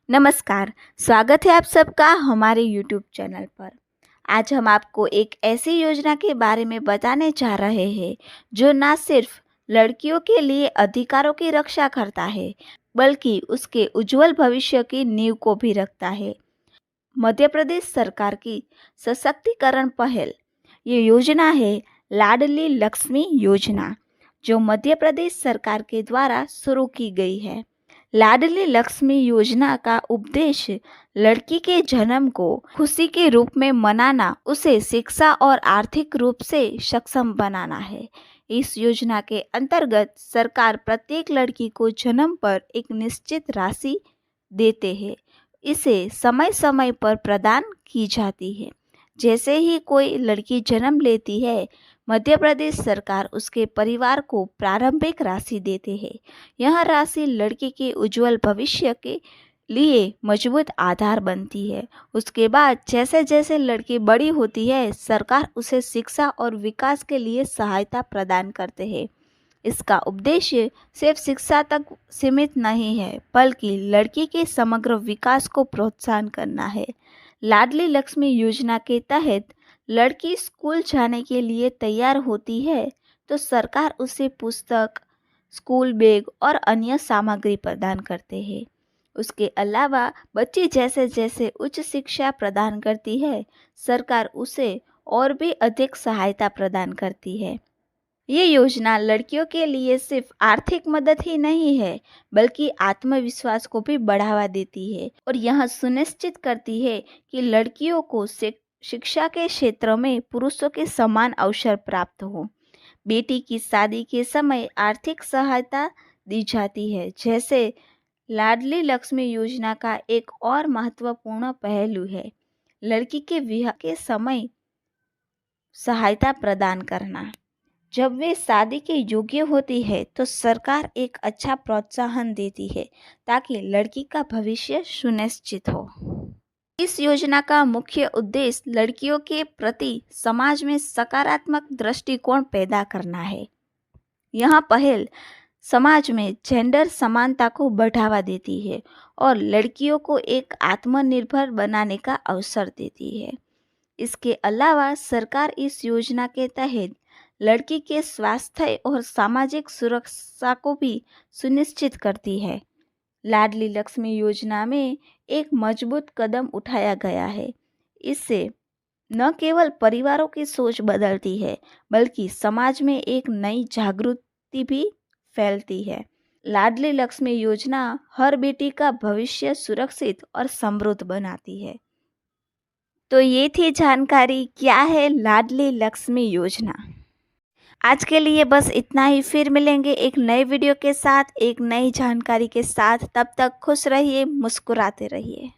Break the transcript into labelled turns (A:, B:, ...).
A: नमस्कार। स्वागत है आप सबका हमारे YouTube चैनल पर। आज हम आपको एक ऐसी योजना के बारे में बताने जा रहे हैं जो ना सिर्फ लड़कियों के लिए अधिकारों की रक्षा करता है बल्कि उसके उज्जवल भविष्य की नींव को भी रखता है। मध्य प्रदेश सरकार की सशक्तिकरण पहल ये योजना है लाडली लक्ष्मी योजना, जो मध्य प्रदेश सरकार के द्वारा शुरू की गई है। लाडली लक्ष्मी योजना का उद्देश्य लड़की के जन्म को खुशी के रूप में मनाना, उसे शिक्षा और आर्थिक रूप से सक्षम बनाना है। इस योजना के अंतर्गत सरकार प्रत्येक लड़की को जन्म पर एक निश्चित राशि देते हैं। इसे समय समय पर प्रदान की जाती है। जैसे ही कोई लड़की जन्म लेती है, मध्य प्रदेश सरकार उसके परिवार को प्रारंभिक राशि देते हैं। यह राशि लड़की के उज्जवल भविष्य के लिए मजबूत आधार बनती है। उसके बाद जैसे जैसे लड़की बड़ी होती है, सरकार उसे शिक्षा और विकास के लिए सहायता प्रदान करते हैं। इसका उद्देश्य सिर्फ शिक्षा तक सीमित नहीं है, बल्कि लड़की के समग्र विकास को प्रोत्साहन करना है। लाडली लक्ष्मी योजना के तहत लड़की स्कूल जाने के लिए तैयार होती है तो सरकार उसे पुस्तक, स्कूल बैग और अन्य सामग्री प्रदान करते हैं। उसके अलावा बच्ची जैसे जैसे उच्च शिक्षा प्रदान करती है, सरकार उसे और भी अधिक सहायता प्रदान करती है। ये योजना लड़कियों के लिए सिर्फ आर्थिक मदद ही नहीं है, बल्कि आत्मविश्वास को भी बढ़ावा देती है और यह सुनिश्चित करती है कि लड़कियों को शिक्षा के क्षेत्र में पुरुषों के समान अवसर प्राप्त हो। बेटी की शादी के समय आर्थिक सहायता दी जाती है। जैसे लाडली लक्ष्मी योजना का एक और महत्वपूर्ण पहलू है लड़की के विवाह के समय सहायता प्रदान करना। जब वे शादी के योग्य होती है तो सरकार एक अच्छा प्रोत्साहन देती है ताकि लड़की का भविष्य सुनिश्चित हो। इस योजना का मुख्य उद्देश्य लड़कियों के प्रति समाज में सकारात्मक दृष्टिकोण पैदा करना है। यह पहल समाज में जेंडर समानता को बढ़ावा देती है और लड़कियों को एक आत्मनिर्भर बनाने का अवसर देती है। इसके अलावा सरकार इस योजना के तहत लड़की के स्वास्थ्य और सामाजिक सुरक्षा को भी सुनिश्चित करती है। लाडली लक्ष्मी योजना में एक मजबूत कदम उठाया गया है। इससे न केवल परिवारों की सोच बदलती है, बल्कि समाज में एक नई जागृति भी फैलती है। लाडली लक्ष्मी योजना हर बेटी का भविष्य सुरक्षित और समृद्ध बनाती है। तो ये थी जानकारी क्या है लाडली लक्ष्मी योजना। आज के लिए बस इतना ही। फिर मिलेंगे एक नए वीडियो के साथ, एक नई जानकारी के साथ। तब तक खुश रहिए, मुस्कुराते रहिए।